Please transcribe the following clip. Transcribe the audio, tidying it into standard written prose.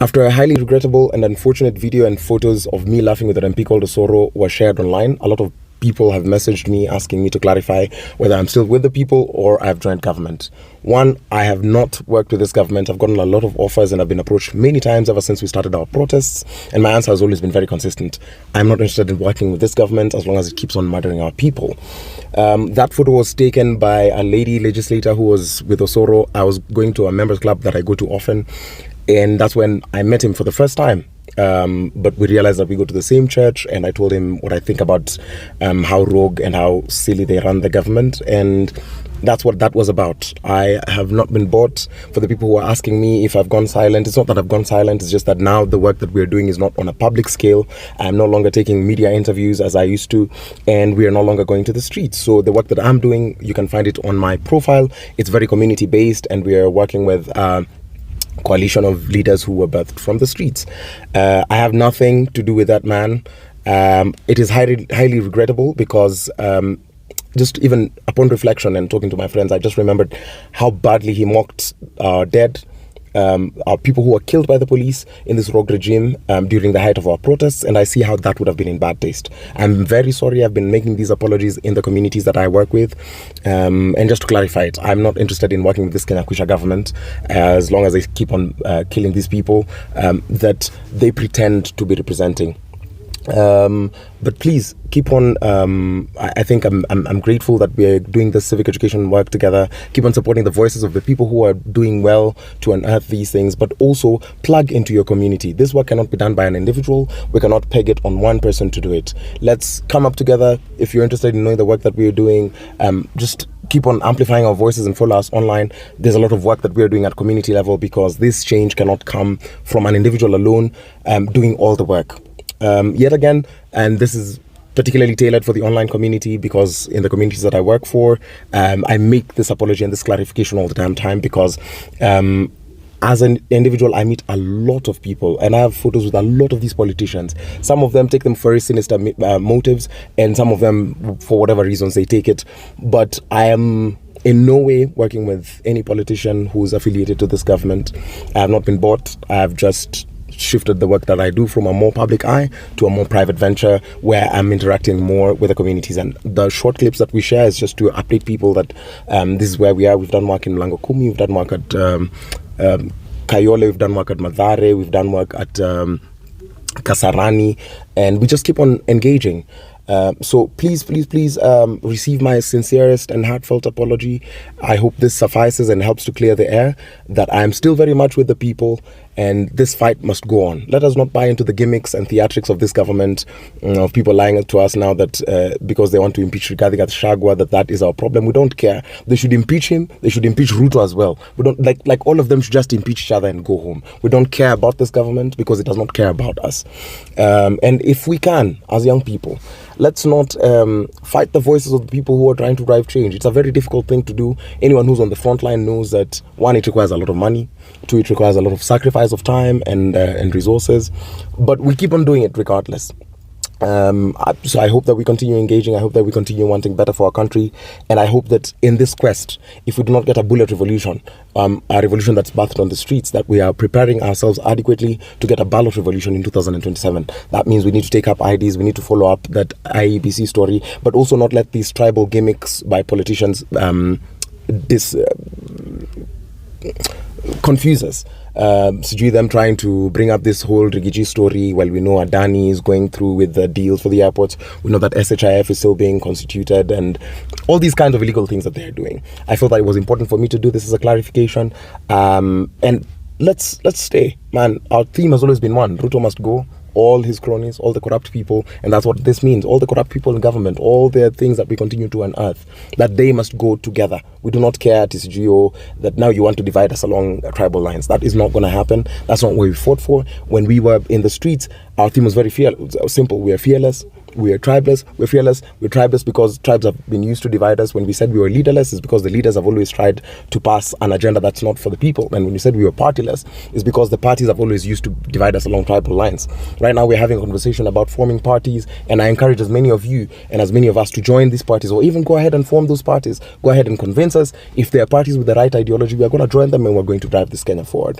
After a highly regrettable and unfortunate video and photos of me laughing with an MP called Osoro were shared online, a lot of people have messaged me asking me to clarify whether I'm still with the people or I've joined government. One, I have not worked with this government. I've gotten a lot of offers and I've been approached many times ever since we started our protests, and my answer has always been very consistent. I'm not interested in working with this government as long as it keeps on murdering our people. That photo was taken by a lady legislator who was with Osoro. I was going to a members club that I go to often, and that's when I met him for the first time. But we realized that we go to the same church, and I told him what I think about how rogue and how silly they run the government, and that's what that was about. I have not been bought. For the people who are asking me if I've gone silent, it's not that I've gone silent, it's just that now the work that we're doing is not on a public scale. I'm no longer taking media interviews as I used to, and we are no longer going to the streets. So the work that I'm doing, you can find it on my profile. It's very community based, and we are working with coalition of leaders who were birthed from the streets. I have nothing to do with that man. It is highly regrettable because just even upon reflection and talking to my friends, I just remembered how badly he mocked our dead, our people who were killed by the police in this rogue regime during the height of our protests, and I see how that would have been in bad taste. I'm very sorry. I've been making these apologies in the communities that I work with, and just to clarify it, I'm not interested in working with this Kenya government as long as they keep on killing these people that they pretend to be representing. But please keep on. I think I'm grateful that we are doing this civic education work together. Keep on supporting the voices of the people who are doing well to unearth these things, but also plug into your community. This work cannot be done by an individual. We cannot peg it on one person to do it. Let's come up together. If you're interested in knowing the work that we are doing, just keep on amplifying our voices and follow us online. There's a lot of work that we are doing at community level, because this change cannot come from an individual alone doing all the work. Yet again, and this is particularly tailored for the online community, because in the communities that I work for, I make this apology and this clarification all the damn time, because as an individual, I meet a lot of people and I have photos with a lot of these politicians. Some of them take them for very sinister motives, and some of them, for whatever reasons, they take it. But I am in no way working with any politician who's affiliated to this government. I have not been bought. I have just shifted the work that I do from a more public eye to a more private venture, where I'm interacting more with the communities. And the short clips that we share is just to update people that this is where we are. We've done work in Mlango Kumi, we've done work at Kayole, we've done work at Madhare, we've done work at Kasarani, and we just keep on engaging. So please receive my sincerest and heartfelt apology. I hope this suffices and helps to clear the air that I am still very much with the people, and this fight must go on. Let us not buy into the gimmicks and theatrics of this government, of people lying to us now that because they want to impeach Rigathi Gachagua, that is our problem. We don't care. They should impeach him. They should impeach Ruto as well. We don't like all of them should just impeach each other and go home. We don't care about this government because it does not care about us. And if we can, as young people, let's not fight the voices of the people who are trying to drive change. It's a very difficult thing to do. Anyone who's on the front line knows that, one, it requires a lot of money. Two, it requires a lot of sacrifice of time and resources. But we keep on doing it regardless. So I hope that we continue engaging. I hope that we continue wanting better for our country. And I hope that in this quest, if we do not get a bullet revolution, a revolution that's birthed on the streets, that we are preparing ourselves adequately to get a ballot revolution in 2027. That means we need to take up IDs, we need to follow up that IEBC story, but also not let these tribal gimmicks by politicians confuse us. Them trying to bring up this whole Rigiji story while we know Adani is going through with the deals for the airports. We know that SHIF is still being constituted, and all these kinds of illegal things that they're doing. I felt that it was important for me to do this as a clarification. And let's stay, man. Our theme has always been one: Ruto must go. All his cronies, all the corrupt people, and that's what this means. All the corrupt people in government, all the things that we continue to unearth, that they must go together. We do not care at TCGO that now you want to divide us along tribal lines. That is not going to happen. That's not what we fought for. When we were in the streets, our theme was very simple. We are fearless. We are tribeless, we're fearless, we're tribeless because tribes have been used to divide us. When we said we were leaderless, it's because the leaders have always tried to pass an agenda that's not for the people. And when we said we were partyless, it's because the parties have always used to divide us along tribal lines. Right now we're having a conversation about forming parties, and I encourage as many of you and as many of us to join these parties, or even go ahead and form those parties. Go ahead and convince us. If they are parties with the right ideology, we are going to join them and we're going to drive this Kenya forward.